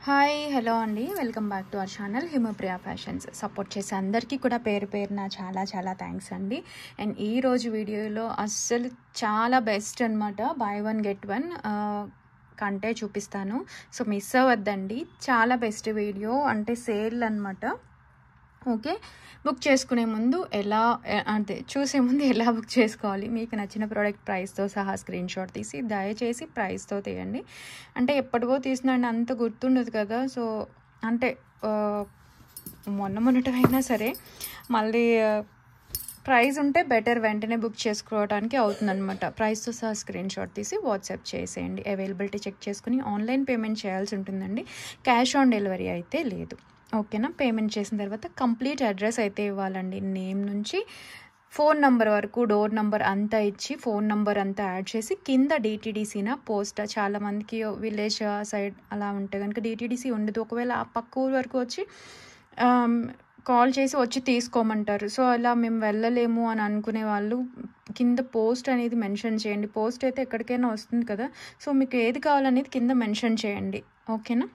Hi hello అండి, welcome back to our channel Himapriya fashions. Support చేసే అందరికీ కూడా పేరు పేరున చాలా చాలా థ్యాంక్స్ అండి. అండ్ ఈరోజు వీడియోలో అస్సలు చాలా బెస్ట్ అనమాట, బై వన్ గెట్ వన్ కంటే చూపిస్తాను. సో మిస్ అవ్వద్దండి, చాలా బెస్ట్ వీడియో, అంటే సేల్ అనమాట. ఓకే, బుక్ చేసుకునే ముందు చూసే ముందు ఎలా బుక్ చేసుకోవాలి, మీకు నచ్చిన ప్రోడక్ట్ ప్రైస్తో సహా స్క్రీన్ షాట్ తీసి దయచేసి ప్రైస్తో తీయండి. అంటే ఎప్పటికో తీసినండి, అంత గుర్తుండదు కదా. సో అంటే మొన్నటైనా సరే మళ్ళీ ప్రైస్ ఉంటే బెటర్, వెంటనే బుక్ చేసుకోవడానికి అవుతుందన్నమాట. ప్రైస్తో సహా స్క్రీన్ షాట్ తీసి వాట్సాప్ చేసేయండి. అవైలబిలిటీ చెక్ చేసుకుని ఆన్లైన్ పేమెంట్ చేయాల్సి ఉంటుందండి, క్యాష్ ఆన్ డెలివరీ అయితే లేదు. ఓకేనా, పేమెంట్ చేసిన తర్వాత కంప్లీట్ అడ్రస్ అయితే ఇవ్వాలండి. నేమ్ నుంచి ఫోన్ నెంబర్ వరకు, డోర్ నెంబర్ అంతా ఇచ్చి, ఫోన్ నెంబర్ అంతా యాడ్ చేసి కింద డిటీడీసీనా పోస్ట్. చాలామందికి విలేజ్ సైడ్ అలా ఉంటే కనుక డిటీడీసీ ఉండదు. ఒకవేళ ఆ పక్క ఊరు వరకు వచ్చి కాల్ చేసి వచ్చి తీసుకోమంటారు. సో అలా మేము వెళ్ళలేము అని అనుకునే వాళ్ళు కింద పోస్ట్ అనేది మెన్షన్ చేయండి. పోస్ట్ అయితే ఎక్కడికైనా వస్తుంది కదా, సో మీకు ఏది కావాలనేది కింద మెన్షన్ చేయండి. ఓకేనా,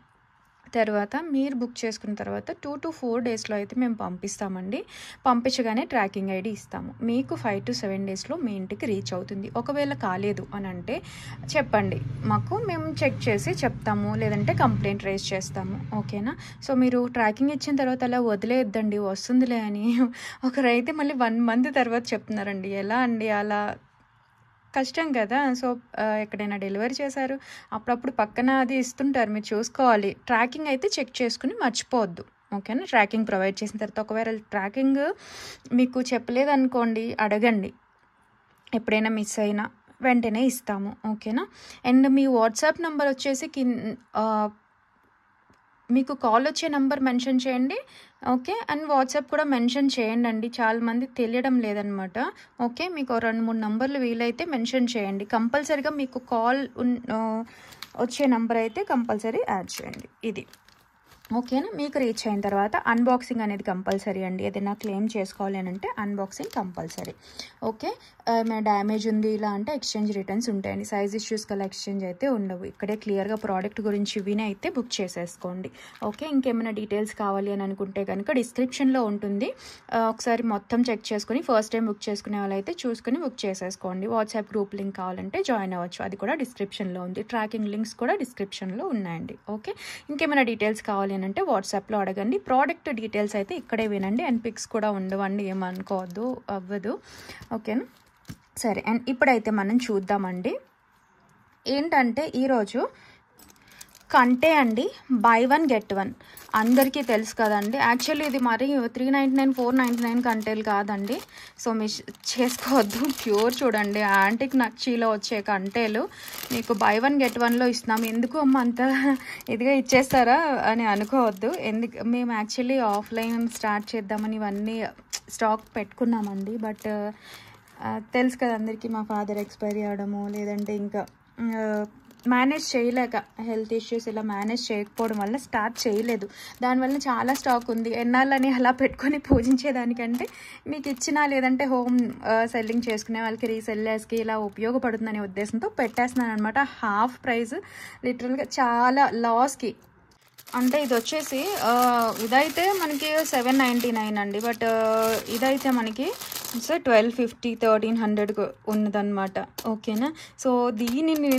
తర్వాత మీరు బుక్ చేసుకున్న తర్వాత 2 to 4 డేస్లో అయితే మేము పంపిస్తామండి. పంపించగానే ట్రాకింగ్ ఐడి ఇస్తాము. మీకు 5 to 7 డేస్లో మీ ఇంటికి రీచ్ అవుతుంది. ఒకవేళ కాలేదు అని అంటే చెప్పండి మాకు, మేము చెక్ చేసి చెప్తాము, లేదంటే కంప్లైంట్ రేజ్ చేస్తాము. ఓకేనా, సో మీరు ట్రాకింగ్ ఇచ్చిన తర్వాత అలా వదిలేయద్దండి, వస్తుందిలే అని. ఒకరైతే మళ్ళీ 1 month తర్వాత చెప్తున్నారండి. ఎలా అండి, అలా కష్టం కదా. సో ఎక్కడైనా డెలివరీ చేశారు, అప్పుడప్పుడు పక్కన అది ఇస్తుంటారు, మీరు చూసుకోవాలి. ట్రాకింగ్ అయితే చెక్ చేసుకుని మర్చిపోవద్దు. ఓకేనా, ట్రాకింగ్ ప్రొవైడ్ చేసిన తర్వాత ఒకవేళ ట్రాకింగ్ మీకు చెప్పలేదు అనుకోండి, అడగండి. ఎప్పుడైనా మిస్ అయినా వెంటనే ఇస్తాము. ఓకేనా, అండ్ మీ వాట్సాప్ నెంబర్ వచ్చేసి మీకు కాల్ వచ్చే నెంబర్ మెన్షన్ చేయండి. ఓకే, అండ్ వాట్సాప్ కూడా మెన్షన్ చేయండి అండి, చాలామంది తెలియడం లేదనమాట. ఓకే, మీకు 2-3 నంబర్లు వీలైతే మెన్షన్ చేయండి. కంపల్సరీగా మీకు కాల్ వచ్చే నెంబర్ అయితే కంపల్సరీ యాడ్ చేయండి. ఇది ఓకేనా. మీకు రీచ్ అయిన తర్వాత అన్బాక్సింగ్ అనేది కంపల్సరీ అండి. ఏదైనా క్లెయిమ్ చేసుకోవాలి అని అంటే అన్బాక్సింగ్ కంపల్సరీ. ఓకే, ఏమైనా డ్యామేజ్ ఉంది ఇలా అంటే ఎక్స్చేంజ్ రిటర్న్స్ ఉంటాయండి. సైజ్ ఇష్యూస్ కల్లా ఎక్స్చేంజ్ అయితే ఉండవు. ఇక్కడే క్లియర్గా ప్రోడక్ట్ గురించి విని అయితే బుక్ చేసేసుకోండి. ఓకే, ఇంకేమైనా డీటెయిల్స్ కావాలి అని అనుకుంటే కనుక డిస్క్రిప్షన్లో ఉంటుంది, ఒకసారి మొత్తం చెక్ చేసుకుని ఫస్ట్ టైం బుక్ చేసుకునే వాళ్ళైతే చూసుకుని బుక్ చేసేసుకోండి. వాట్సాప్ గ్రూప్ లింక్ కావాలంటే జాయిన్ అవ్వచ్చు, అది కూడా డిస్క్రిప్షన్లో ఉంది. ట్రాకింగ్ లింక్స్ కూడా డిస్క్రిప్షన్లో ఉన్నాయండి. ఓకే, ఇంకేమైనా డీటెయిల్స్ కావాలి అంటే వాట్సాప్లో అడగండి. ప్రోడక్ట్ డీటెయిల్స్ అయితే ఇక్కడే వినండి, అండ్ పిక్స్ కూడా ఉండవండి, ఏమనుకోవద్దు, అవ్వదు. ఓకేనా, సరే. అండ్ ఇప్పుడైతే మనం చూద్దామండి. ఏంటంటే ఈరోజు కంటే అండి, బై వన్ గెట్ వన్ అందరికీ తెలుసు కదండి. యాక్చువల్లీ ఇది మరి 399 499 కంటేలు కాదండి, సో మిస్ చేసుకోవద్దు. ప్యూర్ చూడండి, యాంటిక్ నక్షీలో వచ్చే కంటేలు మీకు బై వన్ గెట్ వన్లో ఇస్తున్నాము. ఎందుకు అమ్మ అంత ఇదిగా ఇచ్చేస్తారా అని అనుకోవద్దు. మేము యాక్చువల్లీ ఆఫ్లైన్ స్టార్ట్ చేద్దామని ఇవన్నీ స్టాక్ పెట్టుకున్నామండి. బట్ తెలుసు కదా అందరికీ, మా ఫాదర్ ఎక్స్పైరీ అవ్వడము, లేదంటే ఇంకా మేనేజ్ చేయలేక, హెల్త్ ఇష్యూస్ ఇలా మేనేజ్ చేయకపోవడం వల్ల స్టార్ట్ చేయలేదు. దానివల్ల చాలా స్టాక్ ఉంది. ఎన్నాళ్ళని అలా పెట్టుకొని పూజించేదానికంటే మీకు ఇచ్చినా, లేదంటే హోమ్ సెల్లింగ్ చేసుకునే వాళ్ళకి, రీసెల్లర్స్కి ఇలా ఉపయోగపడుతుందనే ఉద్దేశంతో పెట్టేస్తున్నాను అనమాట. హాఫ్ ప్రైస్, లిటరల్గా చాలా లాస్కి. అంటే ఇది వచ్చేసి ఇదైతే మనకి 799 అండి, బట్ ఇదైతే మనకి 1250 1300 ఉన్నదన్నమాట. ఓకేనా, సో దీనిని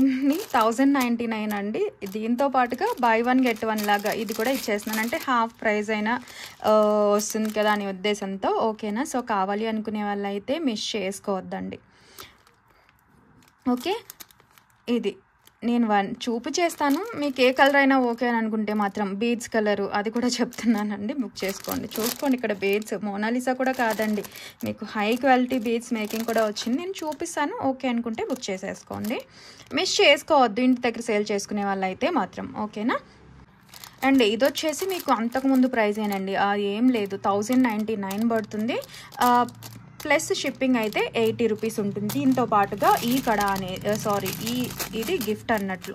1099 అండి. దీంతో పాటుగా బై వన్ గెట్ వన్ లాగా ఇది కూడా ఇచ్చేస్తున్నాను, అంటే హాఫ్ ప్రైస్ అయినా వస్తుంది కదా అనే ఉద్దేశంతో. ఓకేనా, సో కావాలి అనుకునే వాళ్ళు అయితే మిస్ చేసుకోవద్దండి. ఓకే, ఇది నేను చూపు చేస్తాను, మీకు ఏ కలర్ అయినా ఓకే అని అనుకుంటే మాత్రం బీడ్స్ కలరు అది కూడా చెప్తున్నానండి, బుక్ చేసుకోండి. చూసుకోండి, ఇక్కడ బీడ్స్ మోనాలిసా కూడా కాదండి, మీకు హై క్వాలిటీ బీడ్స్ మేకింగ్ కూడా వచ్చింది, నేను చూపిస్తాను. ఓకే అనుకుంటే బుక్ చేసేసుకోండి, మిస్ చేసుకోవద్దు ఇంటి దగ్గర సేల్ చేసుకునే వాళ్ళు అయితే మాత్రం. ఓకేనా, అండ్ ఇది వచ్చేసి మీకు అంతకుముందు ప్రైస్ ఏనండి, ఏం లేదు, 1099 పడుతుంది. ప్లస్ షిప్పింగ్ అయితే 80 రూపీస్ ఉంటుంది. దీంతో పాటుగా ఈ కడ ఇది గిఫ్ట్ అన్నట్లు.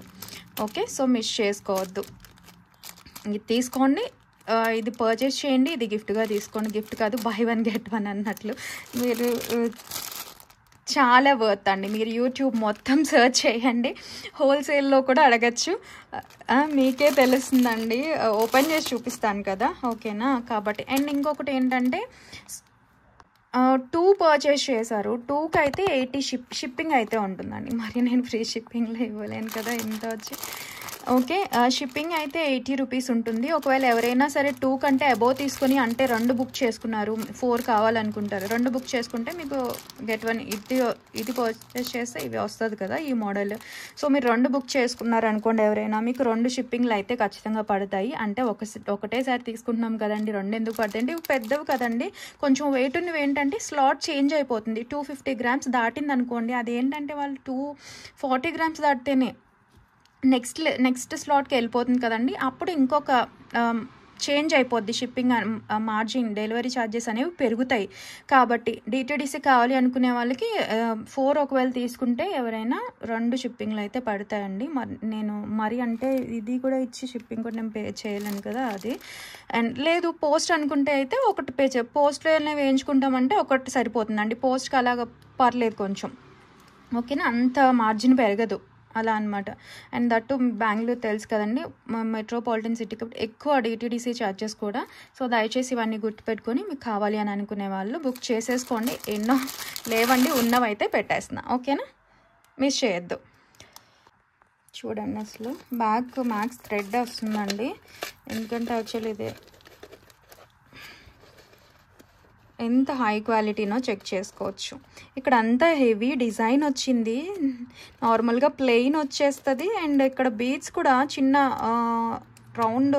ఓకే, సో మిస్ చేసుకోవద్దు, ఇది తీసుకోండి, ఇది పర్చేస్ చేయండి, ఇది గిఫ్ట్గా తీసుకోండి. గిఫ్ట్ కాదు, బై వన్ గెట్ వన్ అన్నట్లు. మీరు చాలా వర్త్ అండి. మీరు యూట్యూబ్ మొత్తం సెర్చ్ చేయండి, హోల్సేల్లో కూడా అడగచ్చు, మీకే తెలుస్తుందండి. ఓపెన్ చేసి చూపిస్తాను కదా, ఓకేనా. కాబట్టి అండ్ ఇంకొకటి ఏంటంటే 2 పర్చేస్ చేశారు, 2కి అయితే 80 షిప్పింగ్ అయితే ఉంటుందండి. మరి నేను ఫ్రీ షిప్పింగ్లో ఇవ్వలేను కదా ఇంత వచ్చి. ఓకే, షిప్పింగ్ అయితే 80 రూపీస్ ఉంటుంది. ఒకవేళ ఎవరైనా సరే 2 కంటే అబోవ్ తీసుకొని, అంటే 2 బుక్ చేసుకున్నారు, 4 కావాలనుకుంటారు, 2 బుక్ చేసుకుంటే మీకు గెట్ 1 ఇది పర్చేస్ చేస్తే ఇవి వస్తుంది కదా ఈ మోడల్. సో మీరు 2 బుక్ చేసుకున్నారు అనుకోండి ఎవరైనా, మీకు 2 షిప్పింగ్లు అయితే ఖచ్చితంగా పడతాయి. అంటే ఒకటేసారి తీసుకుంటున్నాం కదండి, 2 ఎందుకు పడతాయండి, ఇవి పెద్దవి కదండి, కొంచెం వెయిట్ ఉన్నవి ఏంటంటే స్లాట్ చేంజ్ అయిపోతుంది. 250 గ్రామ్స్ దాటింది అనుకోండి, అది ఏంటంటే వాళ్ళు 240 గ్రామ్స్ దాటితేనే నెక్స్ట్ స్లాట్కి వెళ్ళిపోతుంది కదండి, అప్పుడు ఇంకొక చేంజ్ అయిపోద్ది షిప్పింగ్ మార్జిన్, డెలివరీ ఛార్జెస్ అనేవి పెరుగుతాయి. కాబట్టి డిటీడీసీ కావాలి అనుకునే వాళ్ళకి 4 ఒకవేళ తీసుకుంటే ఎవరైనా 2 షిప్పింగ్లు అయితే పడతాయండి. నేను మరి అంటే ఇది కూడా ఇచ్చి షిప్పింగ్ కూడా నేను పే చేయలేను కదా అది. అండ్ లేదు పోస్ట్ అనుకుంటే అయితే ఒకటి పోస్ట్లోనే వేయించుకుంటామంటే ఒకటి సరిపోతుందండి. పోస్ట్కి అలాగ పర్లేదు కొంచెం, ఓకేనా, అంత మార్జిన్ పెరగదు అలా అనమాట. అండ్ దట్టు బెంగళూరు తెలుసు కదండి, మెట్రోపాలిటన్ సిటీ కాబట్టి ఎక్కువ డిటీడీసీ ఛార్జెస్ కూడా. సో దయచేసి ఇవన్నీ గుర్తుపెట్టుకొని మీకు కావాలి అని అనుకునే వాళ్ళు బుక్ చేసేసుకోండి. ఎన్నో లేవండి, ఉన్నవైతే పెట్టేస్తున్నా, ఓకేనా, మిస్ చేయొద్దు. చూడండి అసలు బ్యాగ్ మ్యాక్స్ థ్రెడ్ వస్తుందండి, ఎందుకంటే యాక్చువల్లీ ఇదే ఎంత హై క్వాలిటీనో చెక్ చేసుకోవచ్చు. ఇక్కడ అంతా హెవీ డిజైన్ వచ్చింది, నార్మల్గా ప్లెయిన్ వచ్చేస్తుంది. అండ్ ఇక్కడ బీడ్స్ కూడా చిన్న రౌండ్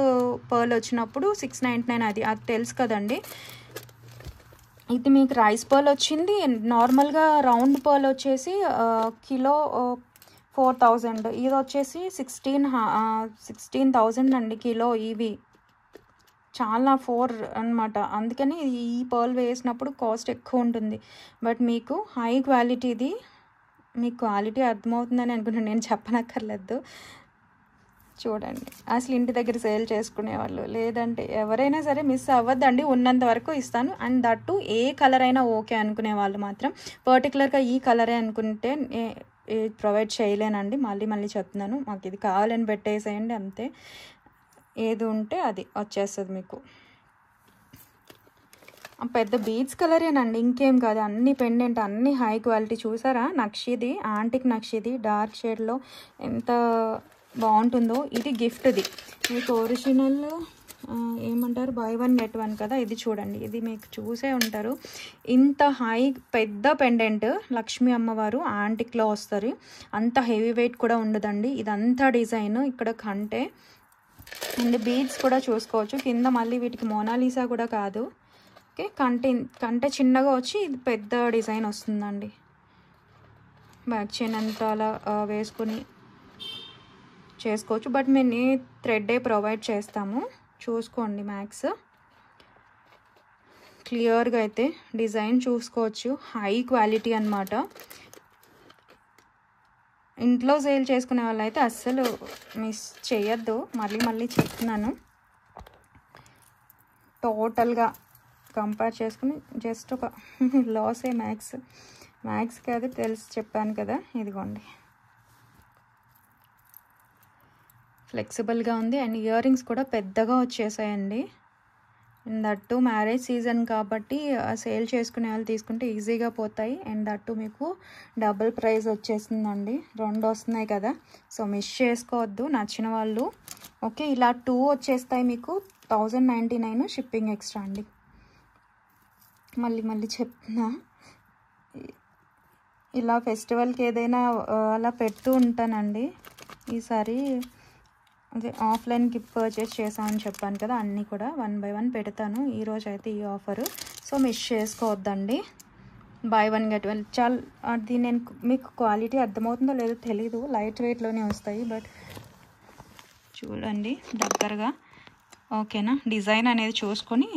పర్ల్ వచ్చినప్పుడు 699 అది తెలుసు కదండి. ఇది మీకు రైస్ పర్ల్ వచ్చింది, నార్మల్గా రౌండ్ పర్ల్ వచ్చేసి కిలో 4000, ఇది వచ్చేసి 16,000 అండి కిలో. ఇవి చాలా 4 అనమాట, అందుకని ఈ పర్ల్ వేసినప్పుడు కాస్ట్ ఎక్కువ ఉంటుంది. బట్ మీకు హై క్వాలిటీది, మీకు క్వాలిటీ అర్థమవుతుందని అనుకుంటున్నాను, నేను చెప్పనక్కర్లేదు. చూడండి అసలు ఇంటి దగ్గర సేల్ చేసుకునేవాళ్ళు, లేదంటే ఎవరైనా సరే మిస్ అవ్వద్దండి, ఉన్నంత వరకు ఇస్తాను. అండ్ దట్టు ఏ కలర్ అయినా ఓకే అనుకునే వాళ్ళు మాత్రం, పర్టికులర్గా ఈ కలరే అనుకుంటే ప్రొవైడ్ చేయలేనండి. మళ్ళీ చెప్తున్నాను, మాకు ఇది కావాలని పెట్టేసేయండి అంతే, ఏది ఉంటే అది వచ్చేస్తుంది మీకు. పెద్ద బీడ్స్ కలరేనండి, ఇంకేం కాదు, అన్ని పెండెంట్, అన్ని హై క్వాలిటీ. చూసారా నక్షిది, యాంటిక్ నక్షిది, డార్క్ షేడ్లో ఎంత బాగుంటుందో. ఇది గిఫ్ట్ది మీకు, ఒరిజినల్ ఏమంటారు బై 1 get 1 కదా. ఇది చూడండి, ఇది మీకు చూసే ఉంటారు, ఇంత హై పెద్ద పెండెంట్, లక్ష్మీ అమ్మవారు యాంటిక్లో వస్తారు, అంత హెవీ వెయిట్ కూడా ఉండదండి. ఇదంతా డిజైన్ ఇక్కడ కంటే. అండ్ బీడ్స్ కూడా చూసుకోవచ్చు కింద, మళ్ళీ వీటికి మోనాలీసా కూడా కాదు, ఓకే, కంటే చిన్నగా వచ్చి ఇది పెద్ద డిజైన్ వస్తుందండి. బ్యాక్ చైన్ అంతా అలా వేసుకొని చేసుకోవచ్చు. బట్ మేము థ్రెడ్డే ప్రొవైడ్ చేస్తాము, చూసుకోండి. మ్యాక్స్ క్లియర్గా అయితే డిజైన్ చూసుకోవచ్చు, హై క్వాలిటీ అన్నమాట. ఇంట్లో సేల్ చేసుకునే వాళ్ళు అయితే అస్సలు మిస్ చేయొద్దు, మళ్ళీ చెప్తున్నాను. టోటల్గా కంపేర్ చేసుకుని జస్ట్ ఒక లాసే మ్యాక్స్కి అది తెలిసి చెప్పాను కదా. ఇదిగోండి ఫ్లెక్సిబుల్గా ఉంది. అండ్ ఇయర్ రింగ్స్ కూడా పెద్దగా వచ్చేసాయండి. అండ్ దట్టు మ్యారేజ్ సీజన్ కాబట్టి సేల్ చేసుకునే వాళ్ళు తీసుకుంటే ఈజీగా పోతాయి. అండ్ దట్టు మీకు డబుల్ ప్రైస్ వచ్చేసిందండి, 2 వస్తున్నాయి కదా. సో మిస్ చేసుకోవద్దు నచ్చిన వాళ్ళు, ఓకే. ఇలా 2 వచ్చేస్తాయి మీకు, 1099 షిప్పింగ్ ఎక్స్ట్రా అండి. మళ్ళీ చెప్తున్నా, ఇలా ఫెస్టివల్కి ఏదైనా అలా పెడుతూ ఉంటానండి. ఈసారి అదే ఆఫ్లైన్ గిఫ్ట్ పర్చేస్ చేసామని చెప్పాను కదా, అన్నీ కూడా 1 by 1 పెడతాను. ఈరోజు అయితే ఈ ఆఫరు, సో మిస్ చేసుకోవద్దండి. బై 1 get 1 చాలా, అది నేను మీకు క్వాలిటీ అర్థమవుతుందో లేదో తెలీదు, లైట్ వెయిట్లోనే వస్తాయి. బట్ చూడండి దగ్గరగా, ఓకేనా. డిజైన్ అనేది చూసుకొని,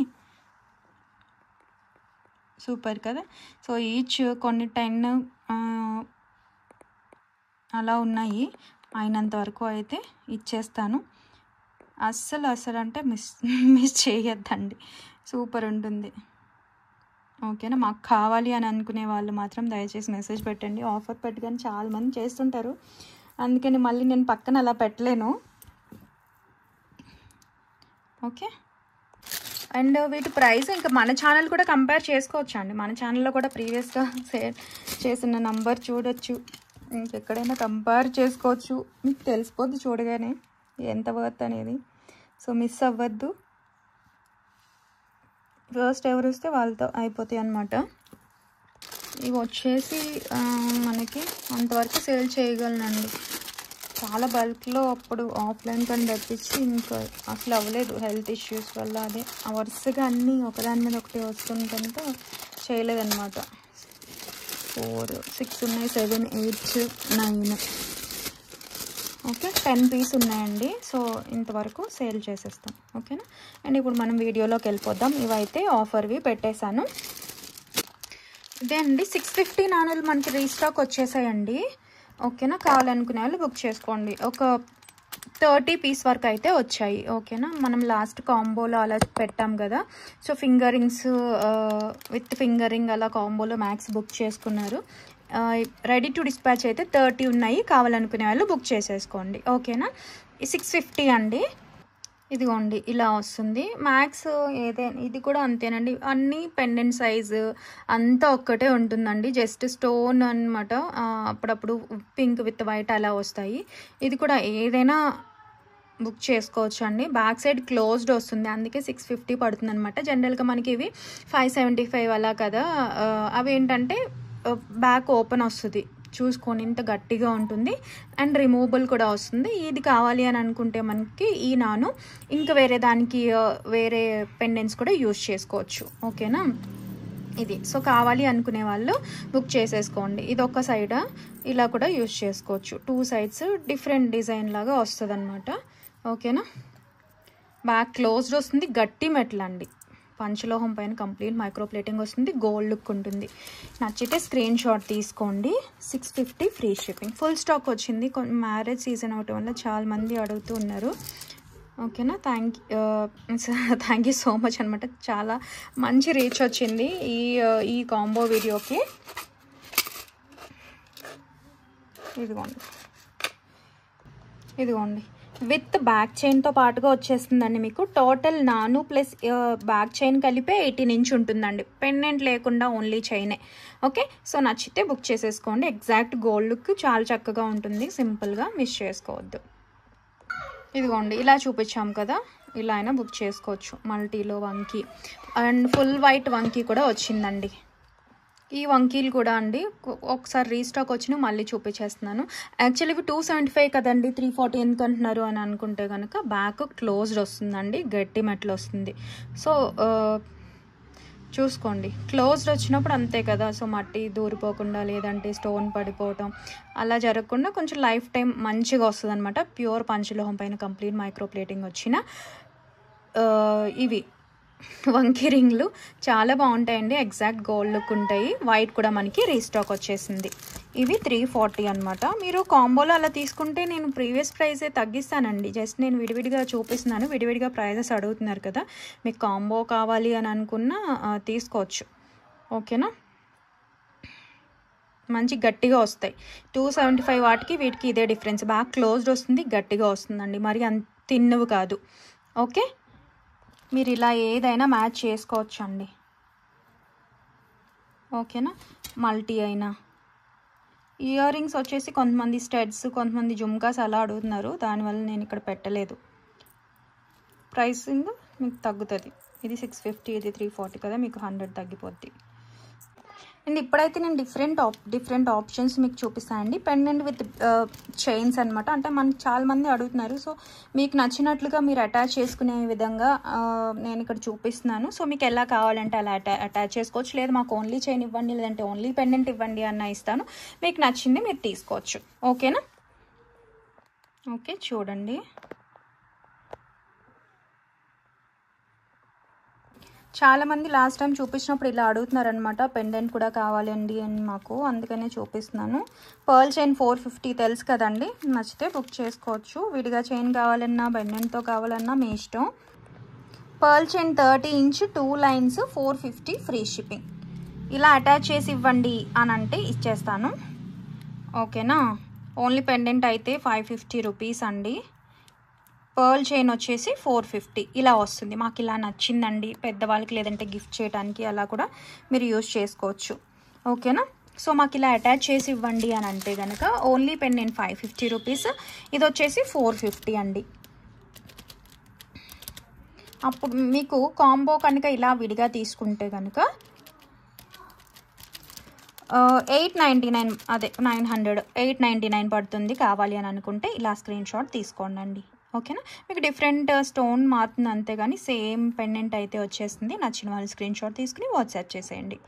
సూపర్ కదా. సో ఈచ్ కొన్ని 10 అలా ఉన్నాయి, అయినంత వరకు అయితే ఇచ్చేస్తాను. అస్సలు అంటే మిస్ చేయొద్దండి, సూపర్ ఉంటుంది. ఓకేనా. మాకు కావాలి అని అనుకునే వాళ్ళు మాత్రం దయచేసి మెసేజ్ పెట్టండి. ఆఫర్ పెట్టగానే చాలామంది చేస్తుంటారు, అందుకని మళ్ళీ నేను పక్కన అలా పెట్టలేను. ఓకే. అండ్ వీటి ప్రైస్ ఇంకా మన ఛానల్ కూడా కంపేర్ చేసుకోవచ్చు అండి. మన ఛానల్లో కూడా ప్రీవియస్గా షేర్ చేసిన నంబర్ చూడొచ్చు, ఇంకెక్కడైనా కంపేర్ చేసుకోవచ్చు. మీకు తెలిసిపోద్ది చూడగానే ఎంత వర్త్ అనేది. సో మిస్ అవ్వద్దు. ఫస్ట్ ఎవరు వస్తే వాళ్ళతో అయిపోతాయి అన్నమాట. ఇవి వచ్చేసి మనకి అంతవరకు సేల్ చేయగలనండి. చాలా బల్క్లో అప్పుడు ఆఫ్లైన్ కానీ తెప్పించి ఇంకా అసలు అవ్వలేదు హెల్త్ ఇష్యూస్ వల్ల. అదే వరుసగా అన్నీ ఒకదాని మీద ఒకటి వస్తుంటంతో చేయలేదన్నమాట. 4, 6 ఉన్నాయి, 7, 8, 9. ఓకే, 10 పీస్ ఉన్నాయండి. సో ఇంతవరకు సేల్ చేసేస్తాం. ఓకేనా. అండ్ ఇప్పుడు మనం వీడియోలోకి వెళ్ళిపోద్దాం. ఇవైతే ఆఫర్వి పెట్టేశాను. ఇదే అండి 650 నాణాలు మనకి రీస్టాక్ వచ్చేసాయండి. ఓకేనా. కావాలనుకునే వాళ్ళు బుక్ చేసుకోండి. ఒక 30 పీస్ వరకు అయితే వచ్చాయి. ఓకేనా. మనం లాస్ట్ కాంబోలో అలా పెట్టాం కదా, సో ఫింగరింగ్స్ విత్ ఫింగరింగ్ అలా కాంబోలో మ్యాక్స్ బుక్ చేసుకున్నారు. రెడీ టు డిస్పాచ్ అయితే 30 ఉన్నాయి. కావాలనుకునే వాళ్ళు బుక్ చేసేసుకోండి. ఓకేనా. 650 అండి. ఇదిగోండి ఇలా వస్తుంది. మ్యాక్స్ ఏదైనా ఇది కూడా అంతేనండి. అన్నీ పెండెంట్ సైజు అంతా ఒక్కటే ఉంటుందండి. జస్ట్ స్టోన్ అనమాట. అప్పుడప్పుడు పింక్ విత్ వైట్ అలా వస్తాయి. ఇది కూడా ఏదైనా బుక్ చేసుకోవచ్చు అండి. బ్యాక్ సైడ్ క్లోజ్డ్ వస్తుంది, అందుకే 650 పడుతుంది అనమాట. జనరల్గా మనకి ఇవి 575 అలా కదా. అవి ఏంటంటే బ్యాక్ ఓపెన్ వస్తుంది, చూసుకొని ఇంత గట్టిగా ఉంటుంది. అండ్ రిమూవబుల్ కూడా వస్తుంది. ఇది కావాలి అని అనుకుంటే మనకి ఈ నాను ఇంకా వేరే దానికి వేరే పెండెంట్స్ కూడా యూజ్ చేసుకోవచ్చు. ఓకేనా. ఇది సో కావాలి అనుకునే వాళ్ళు బుక్ చేసేసుకోండి. ఇది ఒక సైడ్ ఇలా కూడా యూజ్ చేసుకోవచ్చు. 2 సైడ్స్ డిఫరెంట్ డిజైన్ లాగా వస్తుంది అనమాట. ఓకేనా. బ్యాక్ క్లోజ్డ్ వస్తుంది. గట్టి మెటల్ అండి. పంచలోహం పైన కంప్లీట్ మైక్రో ప్లేటింగ్ వస్తుంది. గోల్డ్ లుక్ ఉంటుంది. నచ్చితే స్క్రీన్ షాట్ తీసుకోండి. 650 ఫ్రీ షిప్పింగ్. ఫుల్ స్టాక్ వచ్చింది. మ్యారేజ్ సీజన్ అవటం వల్ల చాలా మంది అడుగుతూ ఉన్నారు. ఓకేనా. థ్యాంక్ యూ సో మచ్ అనమాట. చాలా మంచి రీచ్ వచ్చింది ఈ కాంబో వీడియోకి. ఇదిగోండి విత్ బ్యాక్ చైన్తో పాటుగా వచ్చేస్తుందండి. మీకు టోటల్ నాను ప్లస్ బ్యాక్ చైన్ కలిపే 18 ఇంచ్ ఉంటుందండి. పెండెంట్ లేకుండా ఓన్లీ చైనే. ఓకే. సో నచ్చితే బుక్ చేసేసుకోండి. ఎగ్జాక్ట్ గోల్డ్ లుక్ చాలా చక్కగా ఉంటుంది. సింపుల్గా మిస్ చేసుకోవద్దు. ఇదిగోండి ఇలా చూపించాం కదా, ఇలా అయినా బుక్ చేసుకోవచ్చు. మల్టీలో వంకీ అండ్ ఫుల్ వైట్ వంకీ కూడా వచ్చిందండి. ఈ వంకీలు కూడా అండి ఒకసారి రీస్టాక్ వచ్చిన మళ్ళీ చూపించేస్తున్నాను. యాక్చువల్లీ ఇవి 275 కదండి, 340 ఎందుకు అంటున్నారు అని అనుకుంటే కనుక బ్యాక్ క్లోజ్డ్ వస్తుందండి. గట్టి మెటల్ వస్తుంది. సో చూసుకోండి. క్లోజ్డ్ వచ్చినప్పుడు అంతే కదా. సో మట్టి దూరిపోకుండా లేదంటే స్టోన్ పడిపోవటం అలా జరగకుండా కొంచెం లైఫ్ టైం మంచిగా వస్తుంది అనమాట. ప్యూర్ పంచలోహం పైన కంప్లీట్ మైక్రో ప్లేటింగ్ వచ్చిన ఇవి వంకీ రింగ్లు చాలా బాగుంటాయండి. ఎగ్జాక్ట్ గోల్డ్ లుక్ ఉంటాయి. వైట్ కూడా మనకి రీస్టాక్ వచ్చేసింది. ఇవి 340 అనమాట. మీరు కాంబోలో అలా తీసుకుంటే నేను ప్రీవియస్ ప్రైజే తగ్గిస్తానండి. జస్ట్ నేను విడివిడిగా చూపిస్తున్నాను. విడివిడిగా ప్రైజెస్ అడుగుతున్నారు కదా, మీకు కాంబో కావాలి అని అనుకున్నా తీసుకోవచ్చు. ఓకేనా. మంచి గట్టిగా వస్తాయి. 275 వాటికి వీటికి ఇదే డిఫరెన్స్. బ్యాక్ క్లోజ్డ్ వస్తుంది, గట్టిగా వస్తుందండి. మరి అంత తిన్నవి కాదు. ఓకే. మీరు ఇలా ఏదైనా మ్యాచ్ చేసుకోవచ్చు అండి. ఓకేనా. మల్టీ అయినా ఇయర్ రింగ్స్ వచ్చేసి కొంతమంది స్టడ్స్, కొంతమంది జుమ్కాస్ అలా అడుగుతున్నారు. దానివల్ల నేను ఇక్కడ పెట్టలేదు. ప్రైసింగ్ మీకు తగ్గుతుంది. ఇది 650, ఇది 340 కదా, మీకు 100 తగ్గిపోద్ది. అండ్ ఇప్పుడైతే నేను డిఫరెంట్ ఆప్షన్స్ మీకు చూపిస్తానండి. పెండెంట్ విత్ చైన్స్ అనమాట. అంటే మనకు చాలామంది అడుగుతున్నారు. సో మీకు నచ్చినట్లుగా మీరు అటాచ్ చేసుకునే విధంగా నేను ఇక్కడ చూపిస్తున్నాను. సో మీకు ఎలా కావాలంటే అలా అటాచ్ చేసుకోవచ్చు. లేదు మాకు ఓన్లీ చైన్ ఇవ్వండి, లేదంటే ఓన్లీ పెండెంట్ ఇవ్వండి అన్న ఇస్తాను. మీకు నచ్చింది మీరు తీసుకోవచ్చు. ఓకేనా. ఓకే చూడండి. చాలామంది లాస్ట్ టైం చూపించినప్పుడు ఇలా అడుగుతున్నారనమాట. పెండెంట్ కూడా కావాలండి అని మాకు, అందుకనే చూపిస్తున్నాను. పర్ల్ చైన్ 450 తెలుసు కదండి. నచ్చితే బుక్ చేసుకోవచ్చు. విడిగా చైన్ కావాలన్నా పెండెంట్తో కావాలన్నా మీ ఇష్టం. Pearl chain 30 inch 2 lines 450 free shipping. ఇలా అటాచ్ చేసి ఇవ్వండి అని అంటే ఇచ్చేస్తాను. ఓకేనా. ఓన్లీ పెండెంట్ అయితే 550 రూపీస్ అండి. పర్ల్ చైన్ వచ్చేసి 450 ఇలా వస్తుంది. మాకు ఇలా నచ్చిందండి. పెద్దవాళ్ళకి లేదంటే గిఫ్ట్ చేయడానికి అలా కూడా మీరు యూజ్ చేసుకోవచ్చు. ఓకేనా. సో మాకు ఇలా అటాచ్ చేసి ఇవ్వండి అని అంటే కనుక ఓన్లీ పెండెంట్ 550 రూపీస్, ఇది వచ్చేసి 450 అండి. అప్పుడు మీకు కాంబో కనుక ఇలా విడిగా తీసుకుంటే కనుక 899 అదే 899 పడుతుంది. కావాలి అని అనుకుంటే ఇలా స్క్రీన్ షాట్ తీసుకోండి. ఓకేనా. మీకు డిఫరెంట్ స్టోన్ మారుతుంది అంతే కానీ సేమ్ పెండెంట్ అయితే వచ్చేస్తుంది. నచ్చిన వాళ్ళు స్క్రీన్ షాట్ తీసుకుని వాట్సాప్ చేసేయండి.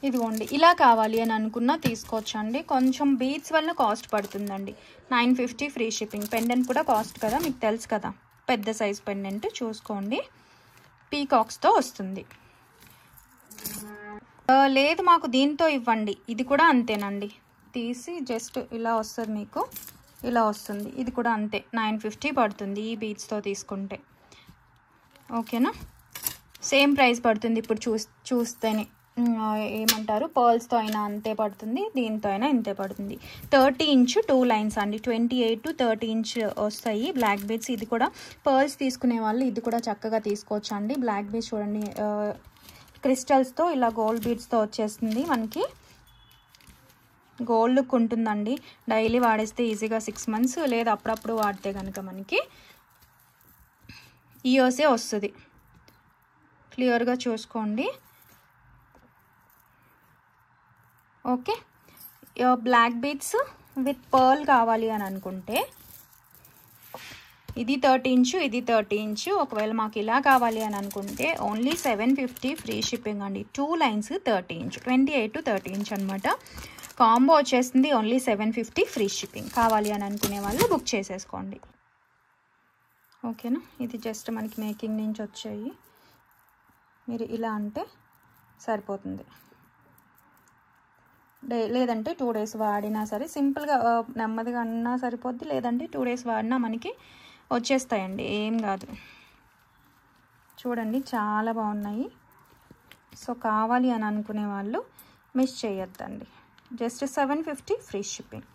ఇదిగోండి ఇలా కావాలి అని అనుకున్నా తీసుకోవచ్చండి. కొంచెం బీడ్స్ వల్ల కాస్ట్ పడుతుందండి. 950 ఫ్రీ షిప్పింగ్. పెండెంట్ కూడా కాస్ట్ కదా, మీకు తెలుసు కదా. పెద్ద సైజ్ పెండెంట్ చూసుకోండి, పీకాక్స్తో వస్తుంది. లేదు మాకు దీంతో ఇవ్వండి, ఇది కూడా అంతేనండి. తీసి జస్ట్ ఇలా వస్తుంది, మీకు ఇలా వస్తుంది. ఇది కూడా అంతే 950 పడుతుంది ఈ బీడ్స్తో తీసుకుంటే. ఓకేనా. సేమ్ ప్రైస్ పడుతుంది. ఇప్పుడు చూస్తేనే ఏమంటారు, పర్ల్స్తో అయినా అంతే పడుతుంది, దీంతో అయినా ఇంతే పడుతుంది. 30 ఇంచ్ 2 లైన్స్ అండి. 28 to 30 ఇంచ్ వస్తాయి బ్లాక్ బీడ్స్. ఇది కూడా పర్ల్స్ తీసుకునే వాళ్ళు ఇది కూడా చక్కగా తీసుకోవచ్చు అండి. బ్లాక్ బీడ్స్ చూడండి, క్రిస్టల్స్తో ఇలా గోల్డ్ బీడ్స్తో వచ్చేస్తుంది. మనకి గోల్డ్ లుక్ ఉంటుందండి. డైలీ వాడేస్తే ఈజీగా 6 months, లేదా అప్పుడప్పుడు వాడితే కనుక మనకి ఇయర్సే వస్తుంది. క్లియర్గా చూసుకోండి. Okay. Black beads with pearl కావాలి అని అనుకుంటే ఇది 30 ఇంచ్, ఇది 30 ఇంచ్. ఒకవేళ మాకు ఇలా కావాలి అని అనుకుంటే ఓన్లీ 750 ఫ్రీ షిప్పింగ్ అండి. 2 లైన్స్ 30 ఇంచ్, 28 to 30 ఇంచ్ అనమాట. కాంబో వచ్చేస్తుంది ఓన్లీ 750 ఫ్రీ షిప్పింగ్. కావాలి అని అనుకునే వాళ్ళు బుక్ చేసేసుకోండి. ఓకేనా. ఇది జస్ట్ మనకి మేకింగ్ నుంచి వచ్చాయి. మీరు ఇలా అంటే సరిపోతుంది. లేదంటే 2 days వాడినా సరే, సింపుల్గా నెమ్మదిగా అన్నా సరిపోద్ది. లేదంటే 2 days వాడినా మనకి వచ్చేస్తాయండి, ఏం కాదు. చూడండి చాలా బాగున్నాయి. సో కావాలి అని అనుకునే వాళ్ళు మిస్ చేయొద్దండి. Just 750 free shipping.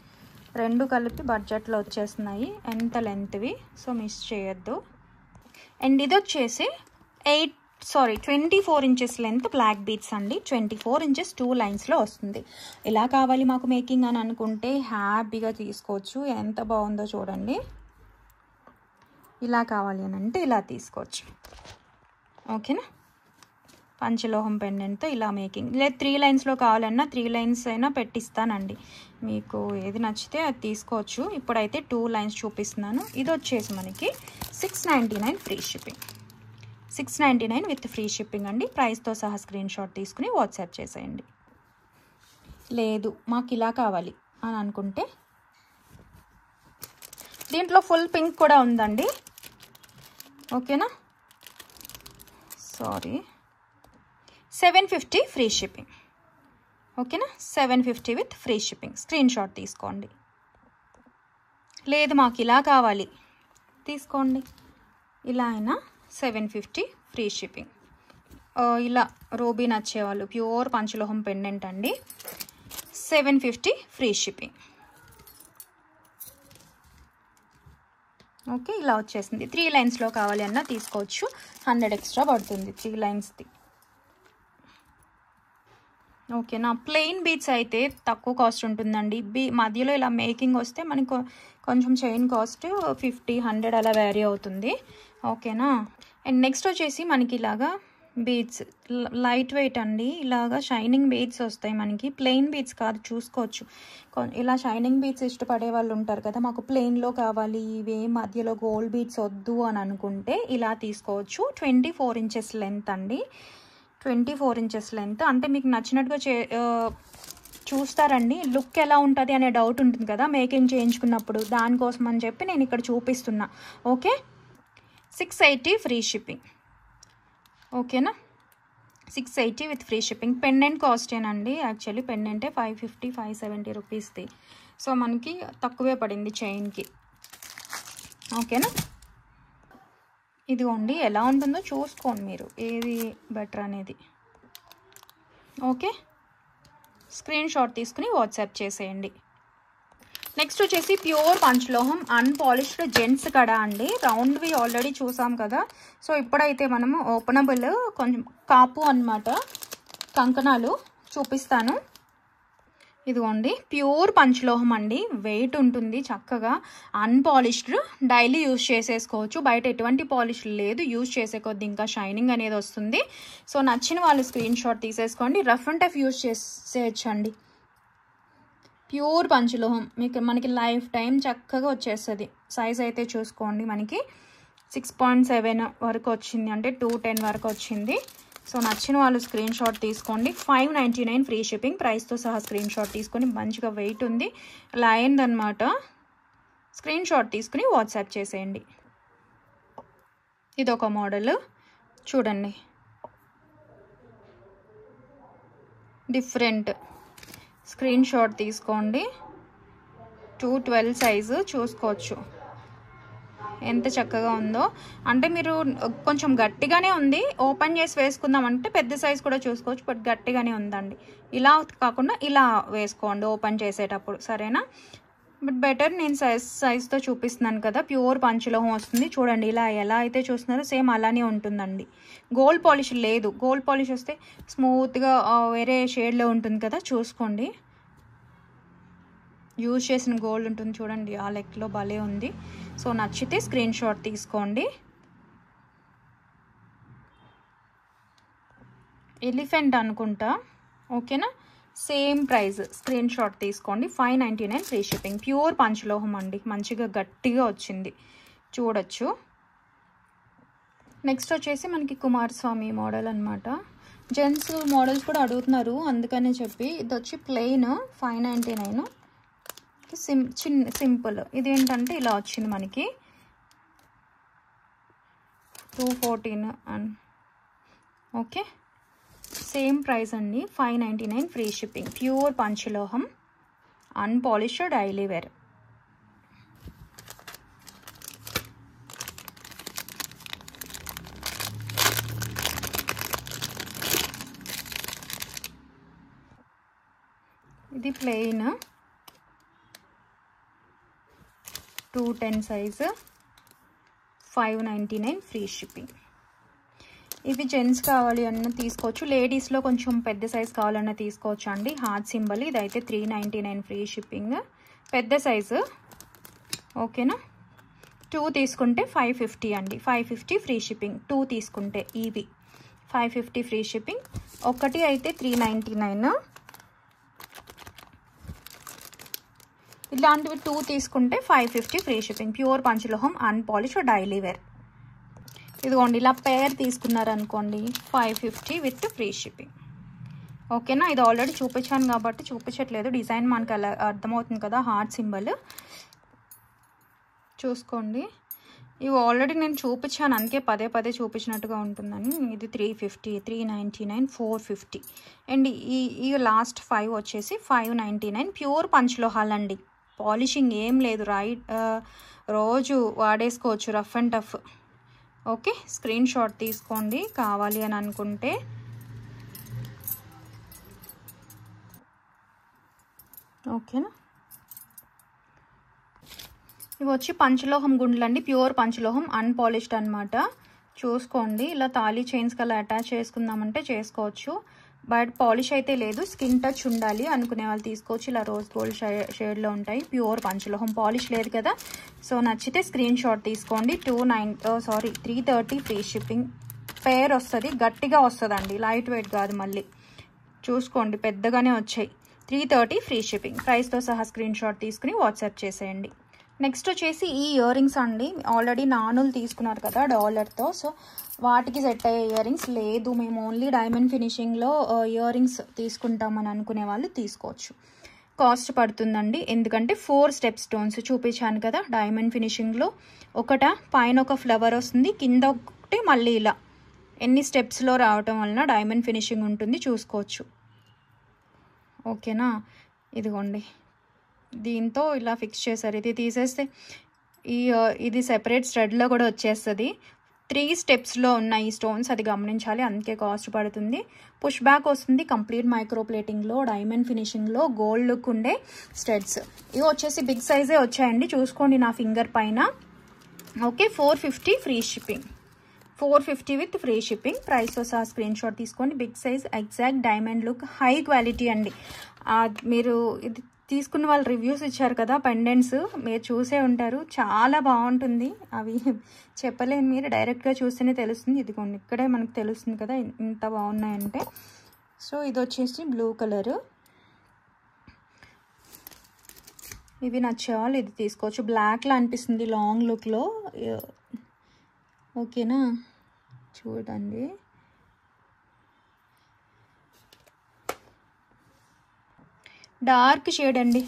రెండు కలిపి బడ్జెట్లో వచ్చేస్తున్నాయి, ఎంత లెంత్వి. సో మిస్ చేయొద్దు. అండ్ ఇది వచ్చేసి 24 ఇంచెస్ లెంత్ బ్లాక్ బీడ్స్ అండి. 24 ఇంచెస్ 2 లైన్స్లో వస్తుంది. ఇలా కావాలి మాకు మేకింగ్ అని అనుకుంటే హ్యాపీగా తీసుకోవచ్చు. ఎంత బాగుందో చూడండి. ఇలా కావాలి అని అంటే ఇలా తీసుకోవచ్చు. ఓకేనా. పంచలోహం పెండెంట్తో ఇలా మేకింగ్. లేదు 3 లైన్స్లో కావాలన్నా 3 లైన్స్ అయినా పెట్టిస్తానండి. మీకు ఏది నచ్చితే అది తీసుకోవచ్చు. ఇప్పుడైతే 2 లైన్స్ చూపిస్తున్నాను. ఇది వచ్చేసి మనకి 699 free shipping. 699 with free shipping అండి. ప్రైస్తో సహా స్క్రీన్ షాట్ తీసుకుని వాట్సాప్ చేసేయండి. లేదు మాకు ఇలా కావాలి అని అనుకుంటే దీంట్లో ఫుల్ పింక్ కూడా ఉందండి. ఓకేనా. 750 ఫ్రీ షిప్పింగ్. ఓకేనా. 750 with free shipping. Screen shot తీసుకోండి. లేదు మాకు ఇలా కావాలి తీసుకోండి. ఇలా అయినా 750 ఫ్రీ షిప్పింగ్. ఇలా రూబీ నచ్చేవాళ్ళు ప్యూర్ పంచలోహం పెండెంట్ అండి. 750 ఫ్రీ షిప్పింగ్. ఓకే. ఇలా వచ్చేసింది. 3 లైన్స్లో కావాలి అన్నా తీసుకోవచ్చు. 100 ఎక్స్ట్రా పడుతుంది 3 లైన్స్ది. ఓకేనా. ప్లెయిన్ బీడ్స్ అయితే తక్కువ కాస్ట్ ఉంటుందండి. మధ్యలో ఇలా మేకింగ్ వస్తే మనకు కొంచెం చైన్ కాస్ట్ 50-100 అలా వేరీ అవుతుంది. ఓకేనా. అండ్ నెక్స్ట్ వచ్చేసి మనకి ఇలాగా బీడ్స్ లైట్ వెయిట్ అండి. ఇలాగా షైనింగ్ బీడ్స్ వస్తాయి మనకి. ప్లెయిన్ బీడ్స్ కాదు, చూసుకోవచ్చు. ఇలా షైనింగ్ బీడ్స్ ఇష్టపడే వాళ్ళు ఉంటారు కదా, మాకు ప్లెయిన్లో కావాలి, ఇవే మధ్యలో గోల్డ్ బీడ్స్ వద్దు అని అనుకుంటే ఇలా తీసుకోవచ్చు. 24 ఇంచెస్ లెంత్ అండి. 24 ఇంచెస్ లెంత్ అంటే మీకు నచ్చినట్టుగా చూస్తారండి. లుక్ ఎలా ఉంటుంది అనే డౌట్ ఉంటుంది కదా మేకింగ్ చేయించుకున్నప్పుడు, దానికోసం అని చెప్పి నేను ఇక్కడ చూపిస్తున్నా. ఓకే. 680 free shipping. ఓకేనా. 680 విత్ ఫ్రీ షిప్పింగ్. పెండెంట్ కాస్టేనండి. యాక్చువల్లీ పెండెంటే 550-570 రూపీస్ది. సో మనకి తక్కువే పడింది చైన్కి. ఓకేనా. ఇదిగోండి ఎలా ఉంటుందో చూసుకోండి మీరు, ఏది బెటర్ అనేది. ఓకే, స్క్రీన్ షాట్ తీసుకుని వాట్సాప్ చేసేయండి. నెక్స్ట్ వచ్చేసి ప్యూర్ పంచలోహం అన్పాలిష్డ్ జెంట్స్ కడ అండి. రౌండ్వి ఆల్రెడీ చూసాం కదా. సో ఇప్పుడైతే మనము ఓపెనబుల్ కొంచెం కాపు అన్నమాట కంకణాలు చూపిస్తాను. ఇదిగోండి, ప్యూర్ పంచలోహం అండి. వెయిట్ ఉంటుంది చక్కగా, అన్పాలిష్డ్, డైలీ యూజ్ చేసేసుకోవచ్చు. బయట ఎటువంటి పాలిష్ లేదు, యూజ్ చేసే కొద్ది ఇంకా షైనింగ్ అనేది వస్తుంది. సో నచ్చిన వాళ్ళు స్క్రీన్ షాట్ తీసేసుకోండి. రఫ్ అండ్ టఫ్ యూజ్ చేసేయచ్చండి. ప్యూర్ పంచలోహం మనకి లైఫ్ టైం చక్కగా వచ్చేస్తుంది. సైజ్ అయితే చూసుకోండి, మనకి 6.7 వరకు వచ్చింది, అంటే 210 వరకు వచ్చింది. సో నచ్చిన వాళ్ళు స్క్రీన్ షాట్ తీసుకోండి. 599 ఫ్రీ షిప్పింగ్, ప్రైస్తో సహా స్క్రీన్ షాట్ తీసుకొని, మంచిగా వెయిట్ ఉంది, లైన్ అనమాట. స్క్రీన్ షాట్ తీసుకుని వాట్సాప్ చేసేయండి. ఇదొక మోడల్ చూడండి, డిఫరెంట్. స్క్రీన్ షాట్ తీసుకోండి. 212 సైజు చూసుకోవచ్చు ఎంత చక్కగా ఉందో. అంటే మీరు కొంచెం గట్టిగానే ఉంది, ఓపెన్ చేసి వేసుకుందాం అంటే పెద్ద సైజ్ కూడా చూసుకోవచ్చు, బట్ గట్టిగానే ఉందండి. ఇలా కాకుండా ఇలా వేసుకోండి ఓపెన్ చేసేటప్పుడు, సరేనా? బట్ బెటర్ నేను సైజ్తో చూపిస్తున్నాను కదా. ప్యూర్ పంచలోహం వస్తుంది చూడండి. ఇలా ఎలా అయితే చూస్తున్నారో సేమ్ అలానే ఉంటుందండి. గోల్డ్ పాలిష్ లేదు. గోల్డ్ పాలిష్ వస్తే స్మూత్గా వేరే షేడ్లో ఉంటుంది కదా, చూసుకోండి. యూజ్ చేసిన గోల్డ్ ఉంటుంది చూడండి, ఆ లెక్కలో భలే ఉంది. సో నచ్చితే స్క్రీన్ షాట్ తీసుకోండి. ఎలిఫెంట్ అనుకుంటా, ఓకేనా? సేమ్ ప్రైస్, స్క్రీన్ షాట్ తీసుకోండి. 599 ఫ్రీ షిప్పింగ్. ప్యూర్ పంచలోహం అండి, మంచిగా గట్టిగా వచ్చింది, చూడొచ్చు. నెక్స్ట్ వచ్చేసి మనకి కుమారస్వామి మోడల్ అనమాట. జెంట్స్ మోడల్స్ కూడా అడుగుతున్నారు, అందుకనే చెప్పి ఇది వచ్చి ప్లెయిన్ 599. సింపుల్. ఇదేంటంటే ఇలా వచ్చింది మనకి 214 అండ్ ఓకే, సేమ్ ప్రైస్ అండి. 599 ఫ్రీ షిప్పింగ్. ప్యూర్ పంచలోహం అన్పాలిష్డ్ డైలీ వేర్. ఇది ప్లెయిన్ 210 సైజు, 599 ఫ్రీ షిప్పింగ్. ఇవి జెంట్స్ కావాలి అన్న తీసుకోవచ్చు, లేడీస్లో కొంచెం పెద్ద సైజ్ కావాలన్నా తీసుకోవచ్చు అండి. Heart symbol. ఇదైతే 399 ఫ్రీ షిప్పింగ్, పెద్ద సైజు, ఓకేనా? 2 తీసుకుంటే 550 అండి. 550 ఫ్రీ షిప్పింగ్. 2 తీసుకుంటే ఇవి 550 ఫ్రీ షిప్పింగ్. ఒకటి అయితే 399. ఇలాంటివి 2 తీసుకుంటే 550 ఫ్రీ షిప్పింగ్. ప్యూర్ పంచలోహం అన్పాలిష్ డైలీ వేర్. ఇదిగోండి, ఇలా పేర్ తీసుకున్నారనుకోండి 550 విత్ ఫ్రీ షిప్పింగ్, ఓకేనా? ఇది ఆల్రెడీ చూపించాను కాబట్టి చూపించట్లేదు, డిజైన్ మనకు అలా అర్థమవుతుంది కదా. హార్ట్ సింబల్ చూసుకోండి. ఇవి ఆల్రెడీ నేను చూపించాను, అందుకే పదే పదే చూపించినట్టుగా ఉంటుందని. ఇది 350, 399, 450 అండ్ ఈ లాస్ట్ 5 వచ్చేసి 599. ప్యూర్ పంచలోహాలండి, పాలిషింగ్ ఏం లేదు, రోజు వాడేసుకోవచ్చు, rough and tough. Okay, screen shot తీసుకోండి కావాలి అని అనుకుంటే. ఓకేనా? ఇవి వచ్చి పంచలోహం గుండ్లండి, ప్యూర్ పంచలోహం అన్పాలిష్డ్ అనమాట. చూసుకోండి, ఇలా తాళీ చైన్స్కి అలా అటాచ్ చేసుకుందామంటే చేసుకోవచ్చు, బట్ పాలిష్ అయితే లేదు. స్కిన్ టచ్ ఉండాలి అనుకునే వాళ్ళు తీసుకోవచ్చు. ఇలా రోజ్ గోల్డ్ షేడ్లో ఉంటాయి. ప్యూర్ పంచలోహం, పాలిష్ లేదు కదా. సో నచ్చితే స్క్రీన్ షాట్ తీసుకోండి. 330 ఫ్రీ షిప్పింగ్. పేర్ వస్తుంది, గట్టిగా వస్తుందండి, లైట్ వెయిట్ కాదు. మళ్ళీ చూసుకోండి, పెద్దగానే వచ్చాయి. 330 ఫ్రీ షిప్పింగ్. ప్రైస్తో సహా స్క్రీన్ షాట్ తీసుకుని వాట్సాప్ చేసేయండి. నెక్స్ట్ వచ్చేసి ఈ ఇయర్ రింగ్స్ అండి. ఆల్రెడీ నానులు తీసుకున్నారు కదా డాలర్తో, సో వాటికి సెట్ అయ్యే ఇయర్ రింగ్స్ లేదు. మేము ఓన్లీ డైమండ్ ఫినిషింగ్లో ఇయర్ రింగ్స్ తీసుకుంటామని అనుకునే వాళ్ళు తీసుకోవచ్చు. కాస్ట్ పడుతుందండి, ఎందుకంటే 4 స్టెప్ స్టోన్స్ చూపించాను కదా డైమండ్ ఫినిషింగ్లో. పైన ఒక ఫ్లవర్ వస్తుంది, కింద ఒకటి మళ్ళీ ఇలా ఎన్ని స్టెప్స్లో రావటం వలన డైమండ్ ఫినిషింగ్ ఉంటుంది, చూసుకోవచ్చు. ఓకేనా? ఇదిగోండి, దీంతో ఇలా ఫిక్స్ చేశారు. ఇది తీసేస్తే ఇది సెపరేట్ స్టడ్లో కూడా వచ్చేస్తుంది. 3 స్టెప్స్లో ఉన్న ఈ స్టోన్స్, అది గమనించాలి, అందుకే కాస్ట్ పడుతుంది. పుష్ బ్యాక్ వస్తుంది, కంప్లీట్ మైక్రో ప్లేటింగ్లో, డైమండ్ ఫినిషింగ్లో, గోల్డ్ లుక్ ఉండే స్టడ్స్. ఇవి వచ్చేసి బిగ్ సైజే వచ్చాయండి, చూసుకోండి నా ఫింగర్ పైన. Okay, 450 free shipping, 450 with free shipping. ప్రైస్తో సహా స్క్రీన్ షాట్ తీసుకోండి. Big size, exact diamond look, high quality అండి. మీరు ఇది తీసుకున్న వాళ్ళు రివ్యూస్ ఇచ్చారు కదా పెండెంట్స్, మీరు చూసే ఉంటారు, చాలా బాగుంటుంది. అవి చెప్పలేను, మీరు డైరెక్ట్గా చూస్తేనే తెలుస్తుంది. ఇదిగోండి, ఇక్కడే మనకు తెలుస్తుంది కదా ఇంత బాగున్నాయంటే. సో ఇది వచ్చేసి బ్లూ కలరు. ఇవి నచ్చే వాళ్ళు ఇది తీసుకోవచ్చు. బ్లాక్లో అనిపిస్తుంది లాంగ్ లుక్లో. ఓకేనా, చూడండి. డార్క్ షేడ్ అండి,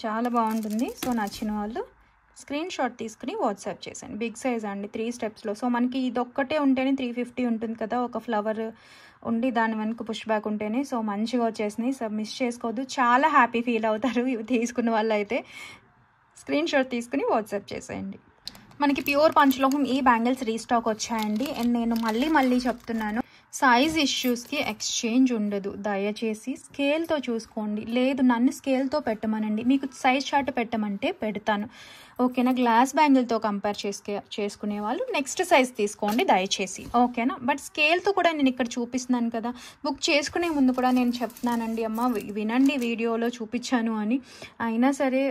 చాలా బాగుంటుంది. సో నచ్చిన వాళ్ళు స్క్రీన్ షాట్ తీసుకుని వాట్సాప్ చేశాను. బిగ్ సైజ్ అండి, 3 స్టెప్స్లో. సో మనకి ఇది ఒక్కటే ఉంటేనే 350 ఉంటుంది కదా, ఒక ఫ్లవర్ ఉండి దాని వెనుక పుష్ బ్యాక్ ఉంటేనే. సో మంచిగా వచ్చేసినాయి, సో మిస్ చేసుకోవద్దు, చాలా హ్యాపీ ఫీల్ అవుతారు ఇవి తీసుకున్న వాళ్ళు అయితే. స్క్రీన్ షాట్ తీసుకుని వాట్సాప్ చేసేయండి. మనకి ప్యూర్ పంచలోహం ఈ బ్యాంగిల్స్ రీస్టాక్ వచ్చాయండి. అండ్ నేను మళ్ళీ చెప్తున్నాను, సైజ్ ఇష్యూస్కి ఎక్స్చేంజ్ ఉండదు. దయచేసి స్కేల్తో చూసుకోండి, లేదు నన్ను స్కేల్తో పెట్టమనండి, మీకు సైజ్ చార్ట్ పెట్టమంటే పెడతాను. ఓకేనా, గ్లాస్ బ్యాంగిల్తో కంపేర్ చేసుకునే వాళ్ళు నెక్స్ట్ సైజ్ తీసుకోండి దయచేసి. ఓకేనా, బట్ స్కేల్తో కూడా నేను ఇక్కడ చూపిస్తున్నాను కదా, బుక్ చేసుకునే ముందు కూడా నేను చెప్తున్నానండి, అమ్మ వినండి వీడియోలో చూపించాను అని. అయినా సరే